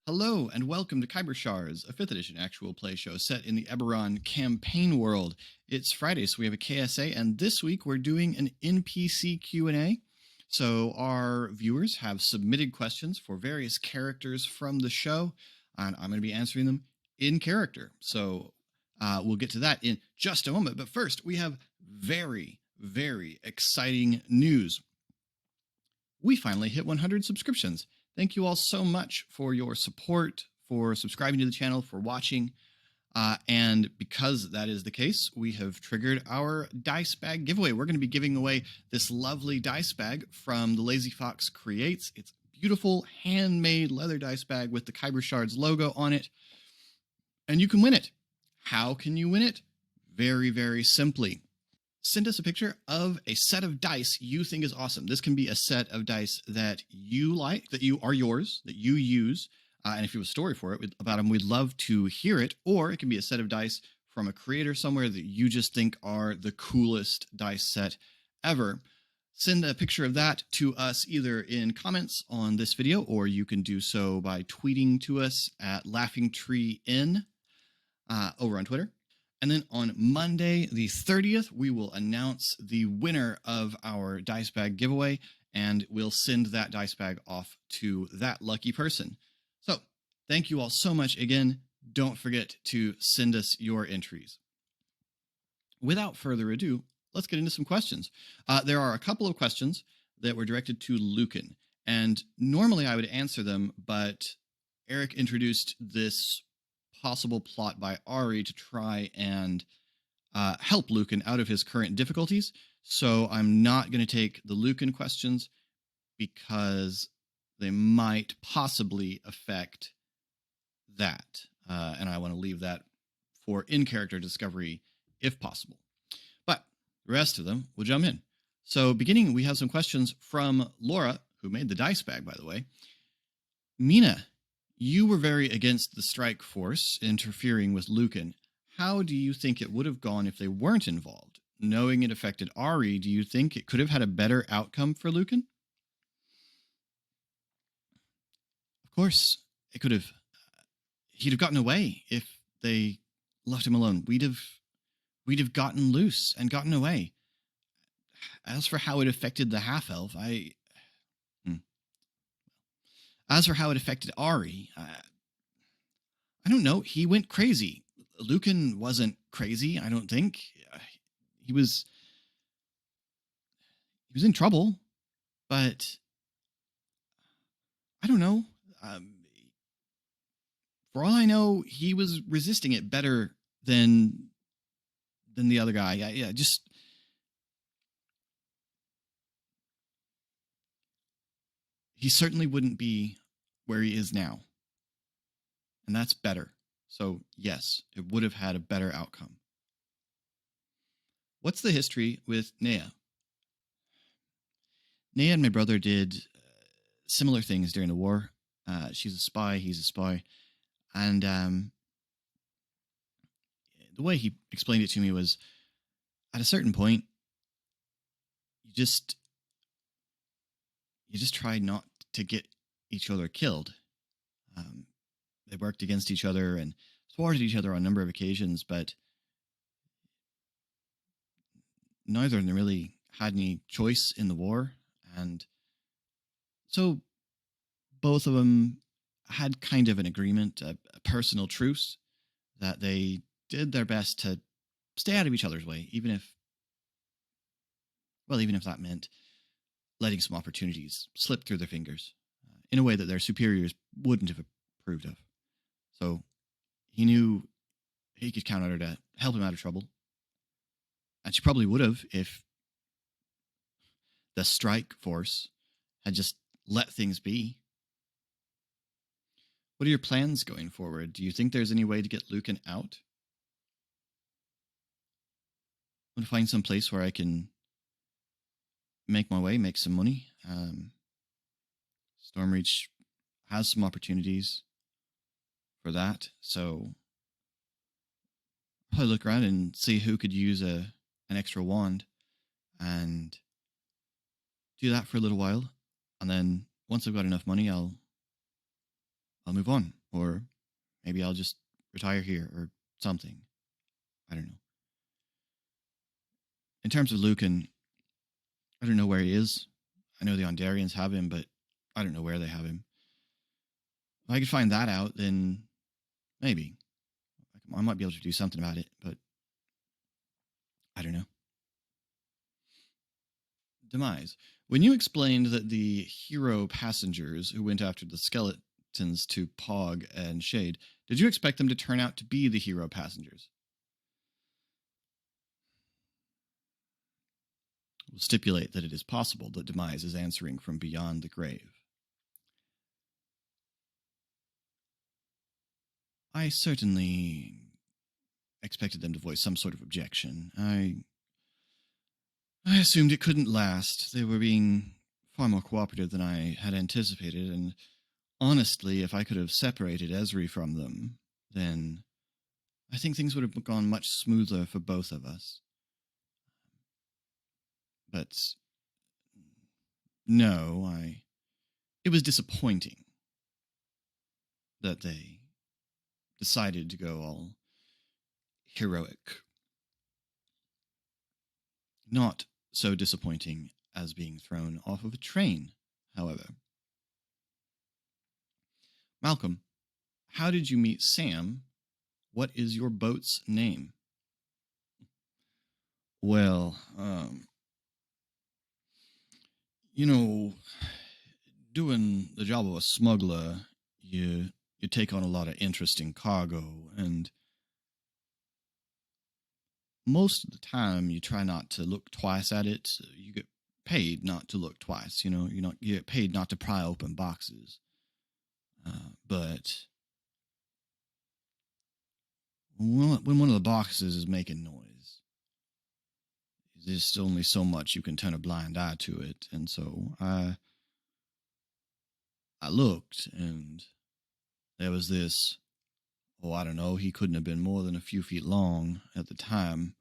Hello and welcome to Khyber Shards, a 5th edition actual play show set in the Eberron campaign world. It's Friday, so we have a KSA, and this week we're doing an NPC Q&A. So our viewers have submitted questions for various characters from the show, and I'm going to be answering them in character. So we'll get to that in just a moment. But first, we have very, very exciting news. We finally hit 100 subscriptions. Thank you all so much for your support, for subscribing to the channel, for watching. And because that is the case, we have triggered our dice bag giveaway. We're going to be giving away this lovely dice bag from the Lazy Fox Creates. It's a beautiful handmade leather dice bag with the Khyber Shards logo on it. And you can win it. How can you win it? Very, very simply. Send us a picture of a set of dice you think is awesome. This can be a set of dice that you like, that you are yours, that you use. And if you have a story for it about them, we'd love to hear it. Or it can be a set of dice from a creator somewhere that you just think are the coolest dice set ever. Send a picture of that to us either in comments on this video, or you can do so by tweeting to us at LaughingTreeIn over on Twitter. And then on Monday, the 30th, we will announce the winner of our dice bag giveaway, and we'll send that dice bag off to that lucky person. So thank you all so much again. Don't forget to send us your entries. Without further ado, let's get into some questions. There are a couple of questions that were directed to Lucan, and normally I would answer them, but Eric introduced this possible plot by Ari to try and help Lucan out of his current difficulties. So I'm not going to take the Lucan questions because they might possibly affect that. And I want to leave that for in-character discovery if possible. But the rest of them, we'll jump in. So beginning, we have some questions from Laura, who made the dice bag, by the way. Mina, you were very against the strike force interfering with Lucan. How do you think it would have gone if they weren't involved? Knowing it affected Ari, do you think it could have had a better outcome for Lucan? Of course, it could have. He'd have gotten away if they left him alone. We'd have gotten loose and gotten away. As for how it affected the half-elf, As for how it affected Ari, I don't know. He went crazy. Lucan wasn't crazy, I don't think. He was in trouble, but I don't know. For all I know, he was resisting it better than the other guy. Yeah, just he certainly wouldn't be where he is now. And that's better. So, yes, it would have had a better outcome. What's the history with Nea? Nea and my brother did similar things during the war. She's a spy, he's a spy. And the way he explained it to me was, at a certain point, you just try not to get each other killed. They worked against each other and thwarted each other on a number of occasions, but neither of them really had any choice in the war. And so both of them had kind of an agreement, a personal truce, that they did their best to stay out of each other's way, even if that meant letting some opportunities slip through their fingers in a way that their superiors wouldn't have approved of. So he knew he could count on her to help him out of trouble. And she probably would have if the strike force had just let things be. What are your plans going forward? Do you think there's any way to get Lucan out? I want to find some place where I can make my way, make some money. Stormreach has some opportunities for that, so I'll probably look around and see who could use an extra wand and do that for a little while, and then once I've got enough money, I'll move on. Or maybe I'll just retire here or something. I don't know. In terms of Lucan, I don't know where he is. I know the Ondarians have him, but I don't know where they have him. If I could find that out, then maybe. I might be able to do something about it, but I don't know. Demise. When you explained that the hero passengers who went after the skeletons to Pog and Shade, did you expect them to turn out to be the hero passengers? We'll stipulate that it is possible that Demise is answering from beyond the grave. I certainly expected them to voice some sort of objection. I assumed it couldn't last. They were being far more cooperative than I had anticipated, and honestly, if I could have separated Esri from them, then I think things would have gone much smoother for both of us. But no, it was disappointing that they decided to go all heroic. Not so disappointing as being thrown off of a train, however. Malcolm, how did you meet Sam? What is your boat's name? Well, doing the job of a smuggler, you take on a lot of interesting cargo, and most of the time you try not to look twice at it. You get paid not to look twice. You get paid not to pry open boxes. But when one of the boxes is making noise, there's only so much you can turn a blind eye to it. And so I looked, and there was this, I don't know, he couldn't have been more than a few feet long at the time,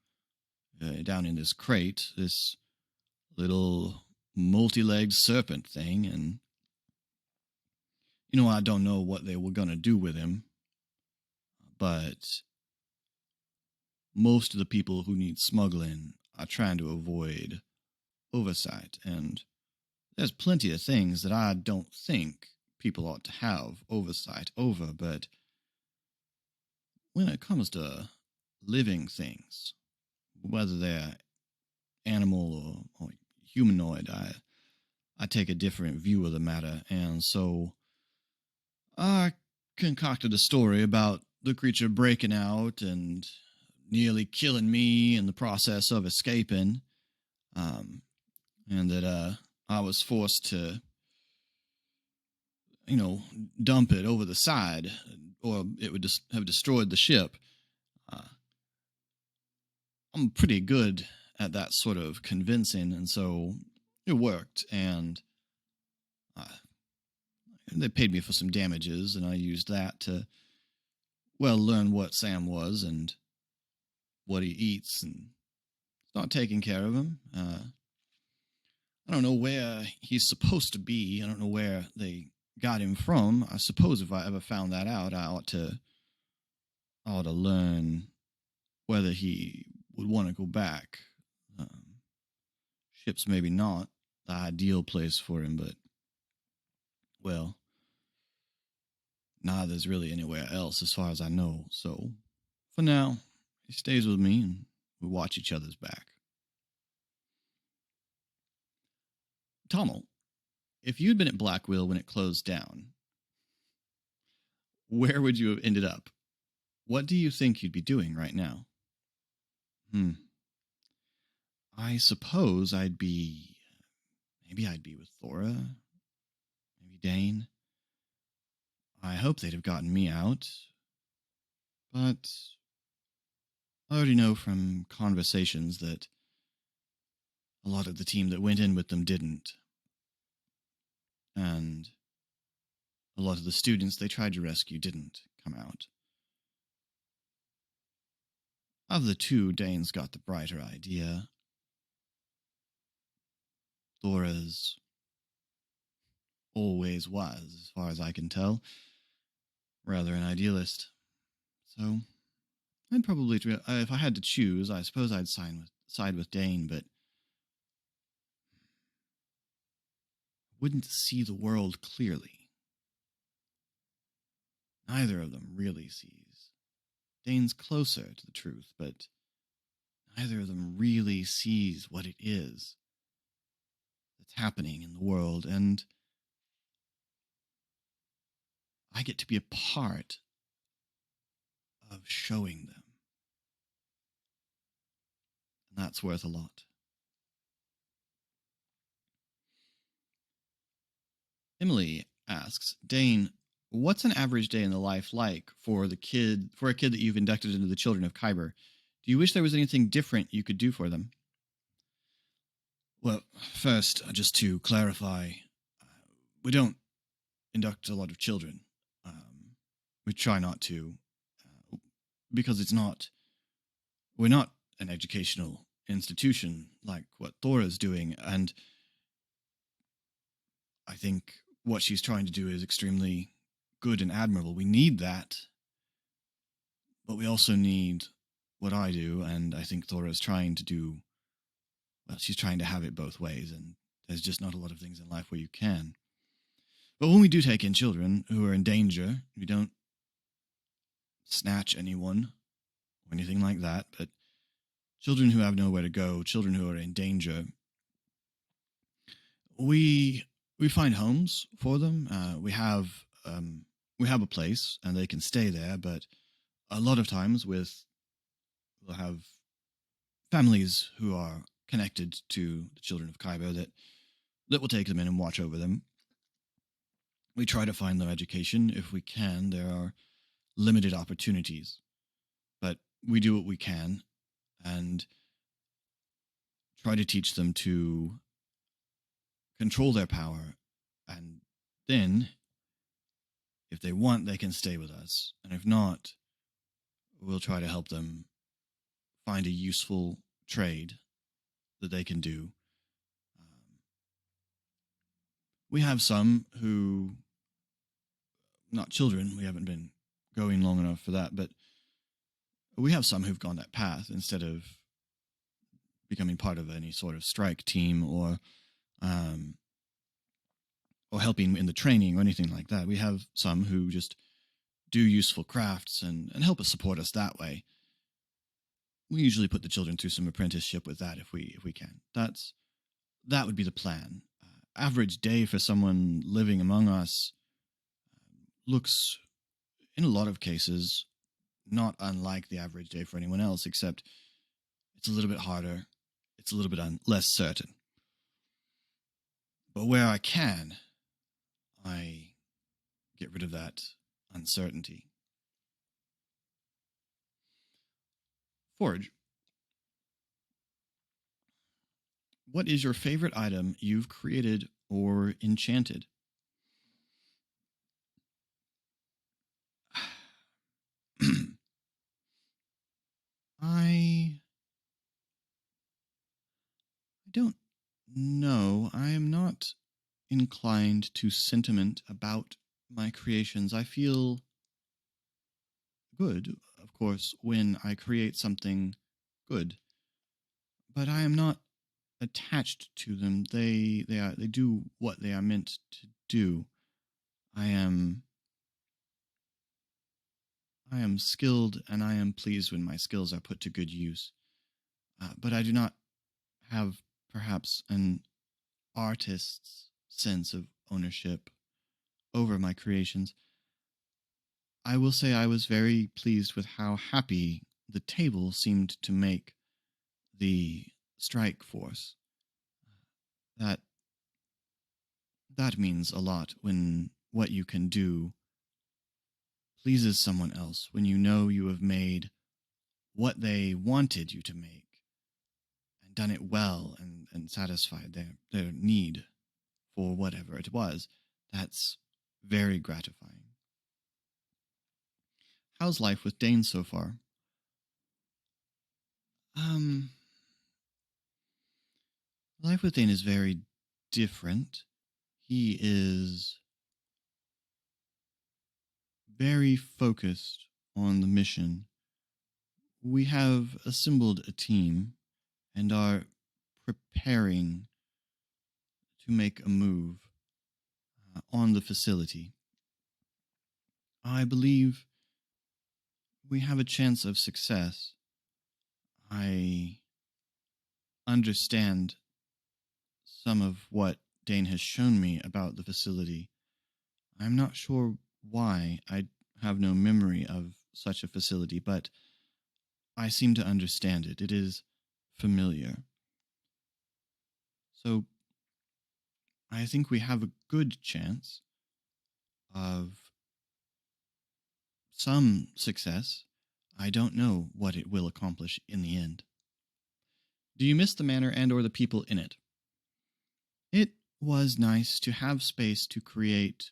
down in this crate, this little multi-legged serpent thing. And, I don't know what they were going to do with him, but most of the people who need smuggling are trying to avoid oversight, and there's plenty of things that I don't think people ought to have oversight over, but when it comes to living things, whether they're animal or humanoid, I take a different view of the matter, and so I concocted a story about the creature breaking out and nearly killing me in the process of escaping, and that I was forced to, dump it over the side, or it would just have destroyed the ship. I'm pretty good at that sort of convincing, and so it worked, and they paid me for some damages, and I used that to, learn what Sam was and what he eats, and start taking care of him. I don't know where he's supposed to be. I don't know where they got him from. I suppose if I ever found that out, I ought to learn whether he would want to go back. Ship's maybe not the ideal place for him, but, well, there's really anywhere else as far as I know. So, for now, he stays with me, and we watch each other's back. Tommel, if you'd been at Blackwheel when it closed down, where would you have ended up? What do you think you'd be doing right now? I suppose maybe I'd be with Thora, maybe Dane. I hope they'd have gotten me out, but I already know from conversations that a lot of the team that went in with them didn't. And a lot of the students they tried to rescue didn't come out. Of the two, Dane's got the brighter idea. Thora's always was, as far as I can tell. rather an idealist. So I'd probably, if I had to choose, I suppose I'd side with Dane, but wouldn't see the world clearly. Neither of them really sees. Dane's closer to the truth, but neither of them really sees what it is that's happening in the world, and I get to be a part of showing them. And that's worth a lot. Emily asks, Dane, what's an average day in the life like for a kid that you've inducted into the Children of Khyber? Do you wish there was anything different you could do for them? Well, first, just to clarify, we don't induct a lot of children. We try not to, because we're not an educational institution like what Thora's doing, and I think what she's trying to do is extremely good and admirable. We need that, but we also need what I do, and I think Thora's trying to do, well, she's trying to have it both ways, and there's just not a lot of things in life where you can. But when we do take in children who are in danger, we don't snatch anyone or anything like that, but children who have nowhere to go, children who are in danger, we find homes for them. We have a place, and they can stay there. But a lot of times, we'll have families who are connected to the Children of Khyber that will take them in and watch over them. We try to find them education if we can. There are limited opportunities, but we do what we can and try to teach them to control their power, and then if they want, they can stay with us, and if not, we'll try to help them find a useful trade that they can do. We have some who, not children, we haven't been going long enough for that, but we have some who've gone that path instead of becoming part of any sort of strike team or helping in the training or anything like that. We have some who just do useful crafts and help us support us that way. We usually put the children through some apprenticeship with that if we can. That would be the plan. Average day for someone living among us looks, in a lot of cases, not unlike the average day for anyone else, except it's a little bit harder. It's a little bit less certain. But where I can, I get rid of that uncertainty. Forge, what is your favorite item you've created or enchanted? I don't know. I am not inclined to sentiment about my creations. I feel good, of course, when I create something good, but I am not attached to them. They do what they are meant to do. I am skilled, and I am pleased when my skills are put to good use. But I do not have perhaps an artist's sense of ownership over my creations. I will say I was very pleased with how happy the table seemed to make the strike force. That means a lot when what you can do pleases someone else, when you know you have made what they wanted you to make and done it well and satisfied their need for whatever it was. That's very gratifying. How's life with Dane so far? Life with Dane is very different. He is very focused on the mission. We have assembled a team and are preparing to make a move on the facility. I believe we have a chance of success. I understand some of what Dane has shown me about the facility. I'm not sure why. I have no memory of such a facility, but I seem to understand it. It is familiar. So I think we have a good chance of some success. I don't know what it will accomplish in the end. Do you miss the manor and or the people in it? It was nice to have space to create,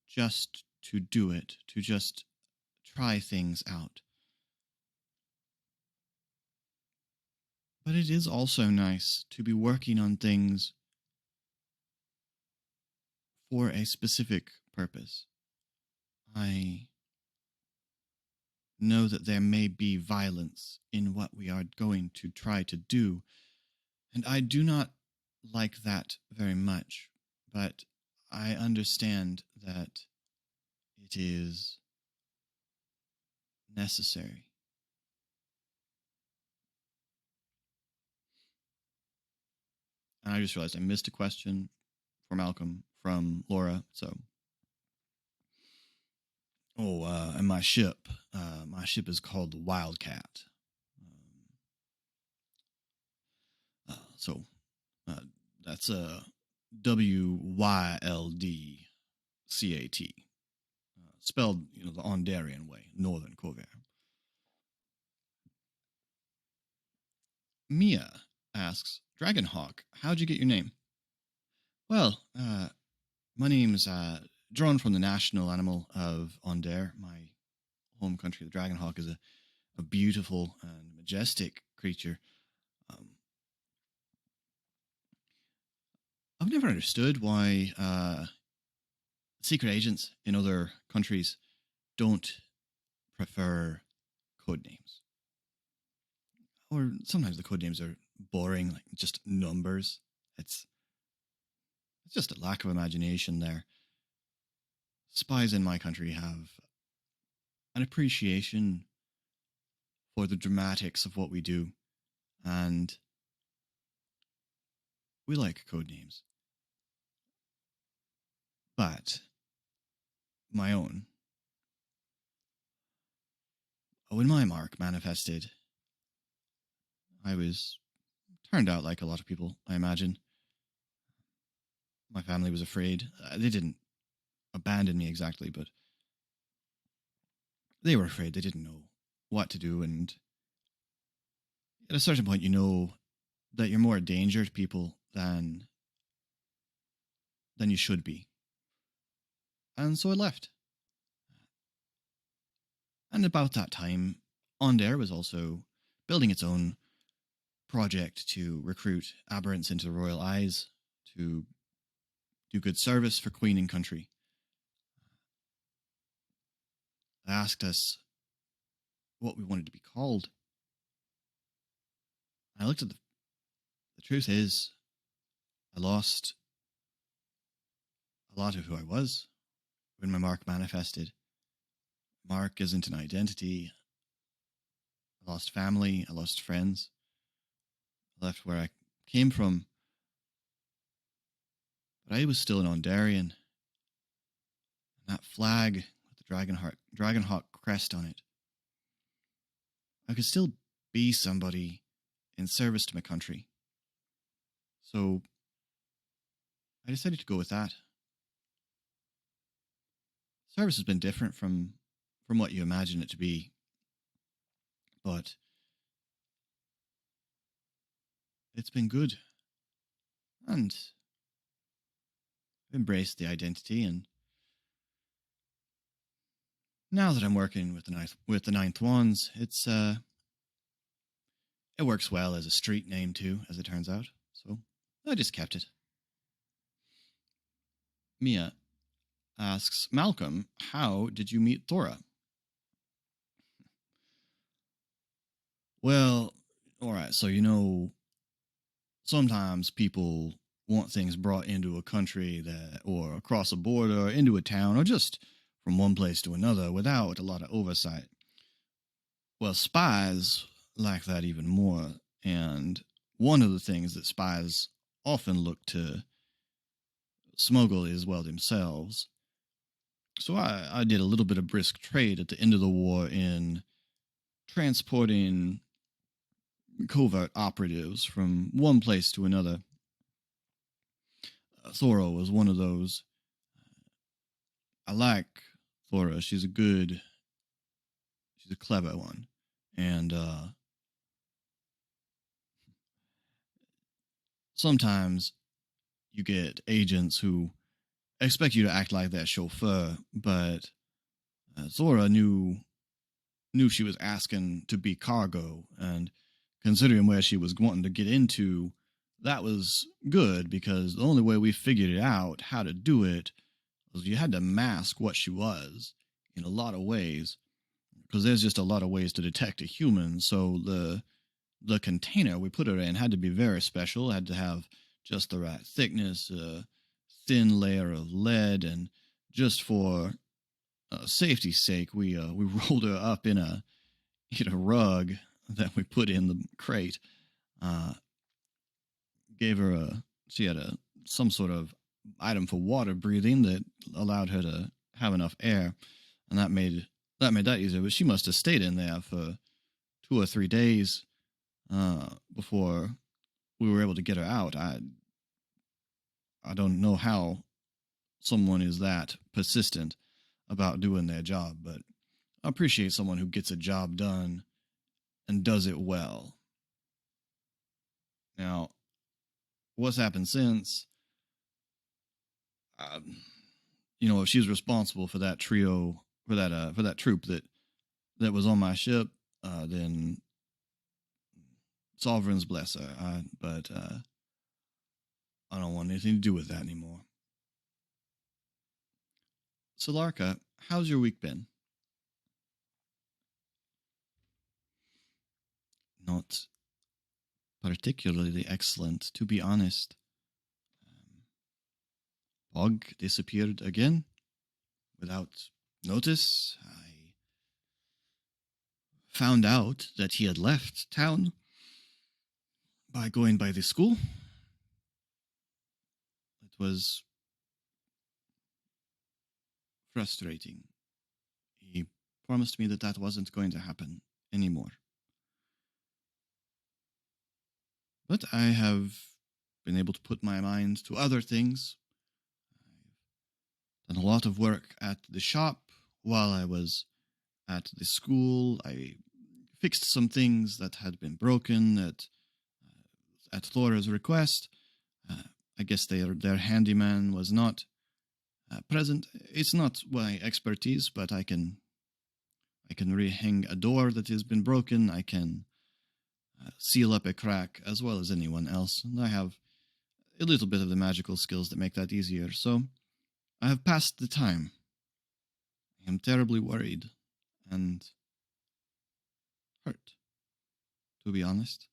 just to do it, to just try things out. But it is also nice to be working on things for a specific purpose. I know that there may be violence in what we are going to try to do, and I do not like that very much, but I understand that it is necessary. And I just realized I missed a question for Malcolm from Laura, so... and my ship is called the Wildcat. So that's WYLDCAT, spelled the Ondarian way, Northern Corvair. Mia asks, Dragonhawk, how'd you get your name? Well, my name's drawn from the national animal of Ondare. My home country, the Dragonhawk, is a beautiful and majestic creature. I've never understood why secret agents in other countries don't prefer code names. Or sometimes the code names are boring, like just numbers. It's just a lack of imagination there. Spies in my country have an appreciation for the dramatics of what we do, and we like code names. But my own, when my mark manifested, I was turned out like a lot of people, I imagine. My family was afraid. They didn't abandon me exactly, but they were afraid. They didn't know what to do, and at a certain point, you know that you're more a danger to people than you should be. And so I left. And about that time, Ondare was also building its own project to recruit aberrants into the Royal Eyes to do good service for Queen and country. They asked us what we wanted to be called. I looked at the truth is, I lost a lot of who I was when my mark manifested. Mark isn't an identity. I lost family. I lost friends. I left where I came from. But I was still an Ondarian. And that flag with the Dragonhawk crest on it. I could still be somebody in service to my country. So I decided to go with that. Service has been different from what you imagine it to be. But it's been good. And I've embraced the identity, and now that I'm working with the Ninth Wands, it works well as a street name too, as it turns out. So I just kept it. Mia, asks, Malcolm, how did you meet Thora? Well, all right, so sometimes people want things brought into a country that, or across a border, into a town, or just from one place to another without a lot of oversight. Well, spies like that even more. And one of the things that spies often look to smuggle is, well, themselves. So I did a little bit of brisk trade at the end of the war in transporting covert operatives from one place to another. Thora was one of those. I like Thora. She's a clever one. And sometimes you get agents who expect you to act like that chauffeur, but Thora knew she was asking to be cargo, and considering where she was wanting to get into, that was good because the only way we figured it out how to do it was you had to mask what she was in a lot of ways, because there's just a lot of ways to detect a human. So the container we put her in had to be very special, had to have just the right thickness, a thin layer of lead, and just for safety's sake, we rolled her up in a rug that we put in the crate. Uh, Gave her she had some sort of item for water breathing that allowed her to have enough air, and that made that easier. But she must have stayed in there for 2 or 3 days before we were able to get her out. I don't know how someone is that persistent about doing their job, but I appreciate someone who gets a job done and does it well. Now, what's happened since? Um, if she's responsible for that trio, for that troop that was on my ship, then Sovereigns bless her. But I don't want anything to do with that anymore. Solarka, how's your week been? Not particularly excellent, to be honest. Bog disappeared again without notice. I found out that he had left town by going by the school. It was frustrating. He promised me that that wasn't going to happen anymore. But I have been able to put my mind to other things. I've done a lot of work at the shop while I was at the school. I fixed some things that had been broken at Thora's request. I guess their handyman was not present. It's not my expertise, but I can rehang a door that has been broken. I can seal up a crack as well as anyone else. And I have a little bit of the magical skills that make that easier. So I have passed the time. I am terribly worried and hurt, to be honest.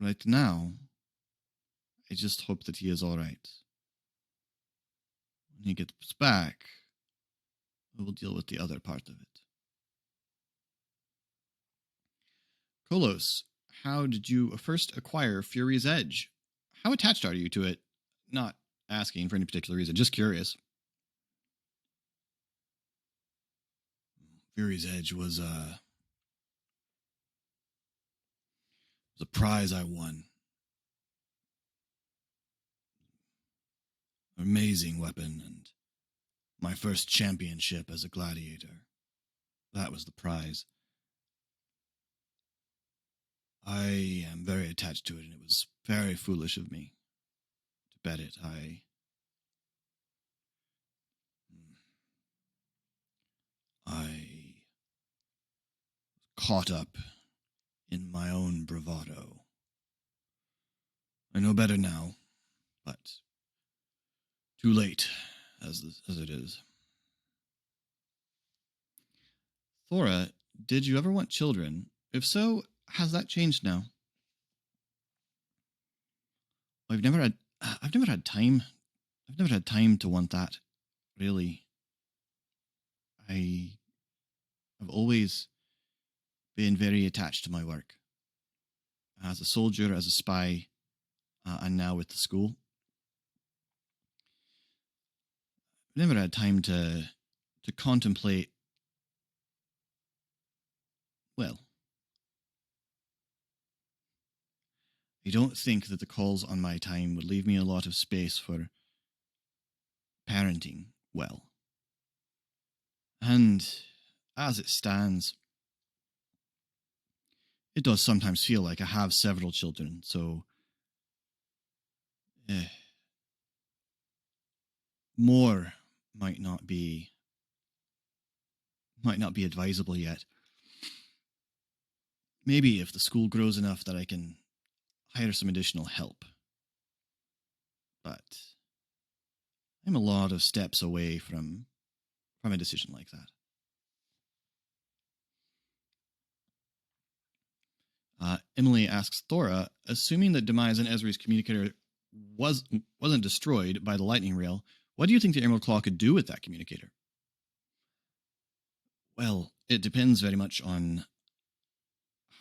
Right now, I just hope that he is all right. When he gets back, we will deal with the other part of it. Kolos, how did you first acquire Fury's Edge? How attached are you to it? Not asking for any particular reason, just curious. Fury's Edge was a prize I won. Amazing weapon, and my first championship as a gladiator. That was the prize. I am very attached to it, and it was very foolish of me to bet it. I caught up in my own bravado. I know better now, but Too late, as it is. Thora, did you ever want children? If so, has that changed now? I've never had time. I've never had time to want that, really. I've always been very attached to my work. As a soldier, as a spy, and now with the school. I've never had time to contemplate, well, I don't think that the calls on my time would leave me a lot of space for parenting well. And as it stands, it does sometimes feel like I have several children, so more might not be advisable yet. Maybe if the school grows enough that I can hire some additional help. But I'm a lot of steps away from a decision like that. Emily asks Thora, assuming that Demise and Ezri's communicator wasn't destroyed by the lightning rail, what do you think the Emerald Claw could do with that communicator? Well, it depends very much on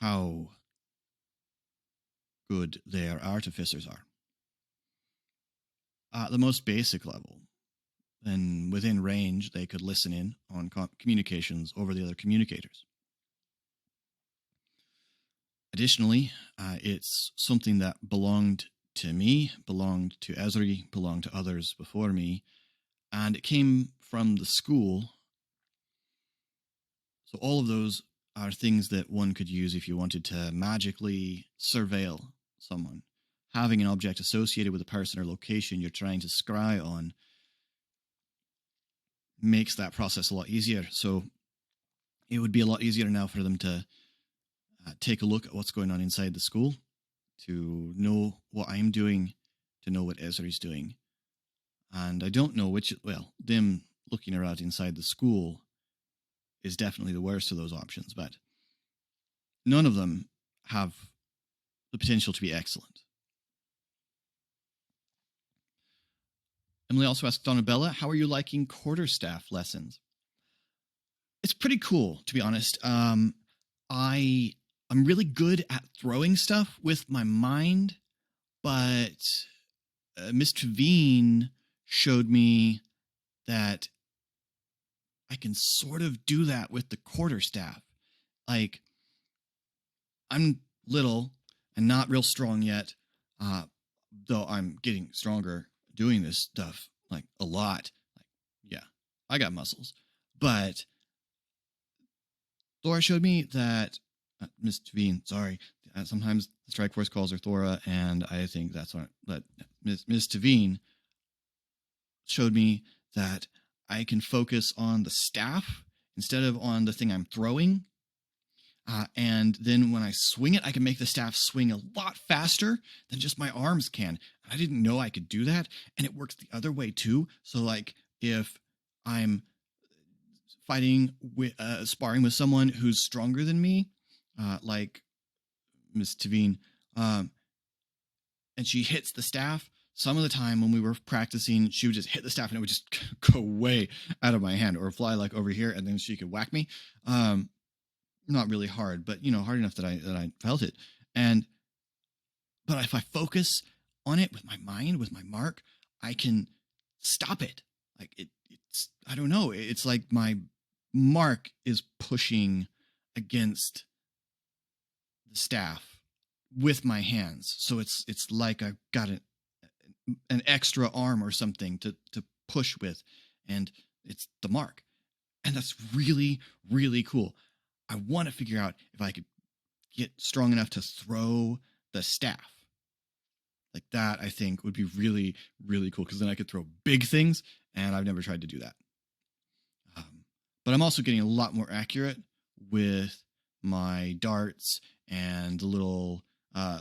how good their artificers are. At the most basic level, then within range, they could listen in on communications over the other communicators. Additionally, it's something that belonged to me, belonged to Ezri, belonged to others before me, and it came from the school. So all of those are things that one could use if you wanted to magically surveil someone. Having an object associated with a person or location you're trying to scry on makes that process a lot easier. So it would be a lot easier now for them to take a look at what's going on inside the school, to know what I'm doing, to know what Ezri's doing. And I don't know them looking around inside the school is definitely the worst of those options, but none of them have the potential to be excellent. Emily also asked Donabella, how are you liking quarterstaff lessons? It's pretty cool, to be honest. I'm really good at throwing stuff with my mind, but Miss Trevine showed me that I can sort of do that with the quarterstaff. Like, I'm little and not real strong yet, though I'm getting stronger doing this stuff, like, a lot. Like, yeah, I got muscles. But Thora showed me that Miss Tavine, sorry. Sometimes the Strike Force calls her Thora, and I think that's what Miss Tavine showed me that I can focus on the staff instead of on the thing I'm throwing. And then when I swing it, I can make the staff swing a lot faster than just my arms can. I didn't know I could do that, and it works the other way too. So, like, if I'm fighting with sparring with someone who's stronger than me, like Miss Tavine, and she hits the staff. Some of the time when we were practicing, she would just hit the staff and it would just go way out of my hand or fly like over here, and then she could whack me. Not really hard, but hard enough that I felt it. But if I focus on it with my mind, with my mark, I can stop it. Like it's I don't know. It's like my mark is pushing against the staff with my hands. So it's like I've got an extra arm or something to push with, and it's the mark. And that's really, really cool. I want to figure out if I could get strong enough to throw the staff. Like that, I think, would be really, really cool, because then I could throw big things, and I've never tried to do that. But I'm also getting a lot more accurate with my darts and the little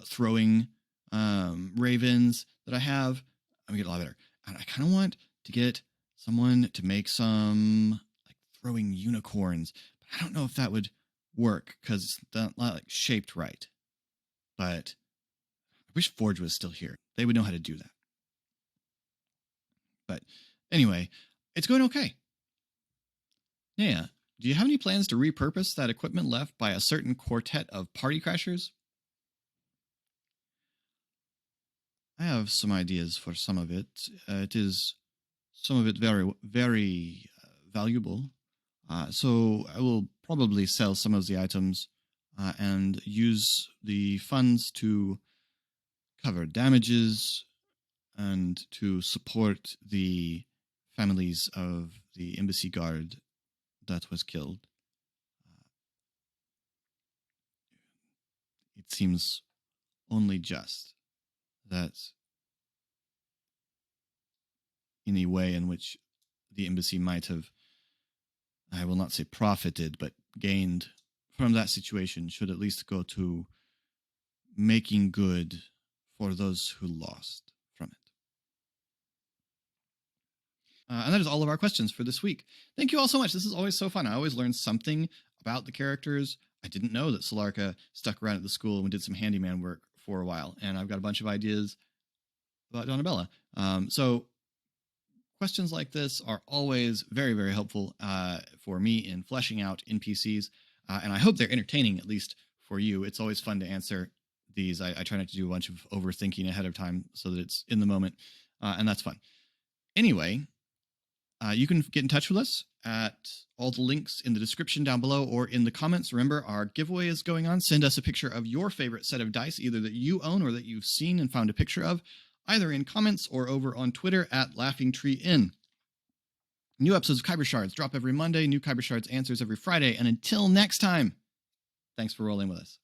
throwing ravens that I have. I'm getting a lot better. And I kind of want to get someone to make some like throwing unicorns. But I don't know if that would work because it's not like shaped right. But I wish Forge was still here. They would know how to do that. But anyway, it's going okay. Yeah. Do you have any plans to repurpose that equipment left by a certain quartet of party crashers? I have some ideas for some of it. It is some of it very, very valuable. So I will probably sell some of the items and use the funds to cover damages and to support the families of the embassy guard that was killed. It seems only just that any way in which the embassy might have, I will not say profited, but gained from that situation should at least go to making good for those who lost from it. And that is all of our questions for this week. Thank you all so much. This is always so fun. I always learn something about the characters. I didn't know that Solarka stuck around at the school and did some handyman work for a while, and I've got a bunch of ideas about Donabella. So questions like this are always very, very helpful for me in fleshing out NPCs, and I hope they're entertaining, at least for you. It's always fun to answer these. I try not to do a bunch of overthinking ahead of time so that it's in the moment, and that's fun. Anyway, you can get in touch with us at all the links in the description down below or in the comments. Remember, our giveaway is going on. Send us a picture of your favorite set of dice, either that you own or that you've seen and found a picture of, either in comments or over on Twitter at LaughingTreeIn. New episodes of Khyber Shards drop every Monday. New Khyber Shards answers every Friday. And until next time, thanks for rolling with us.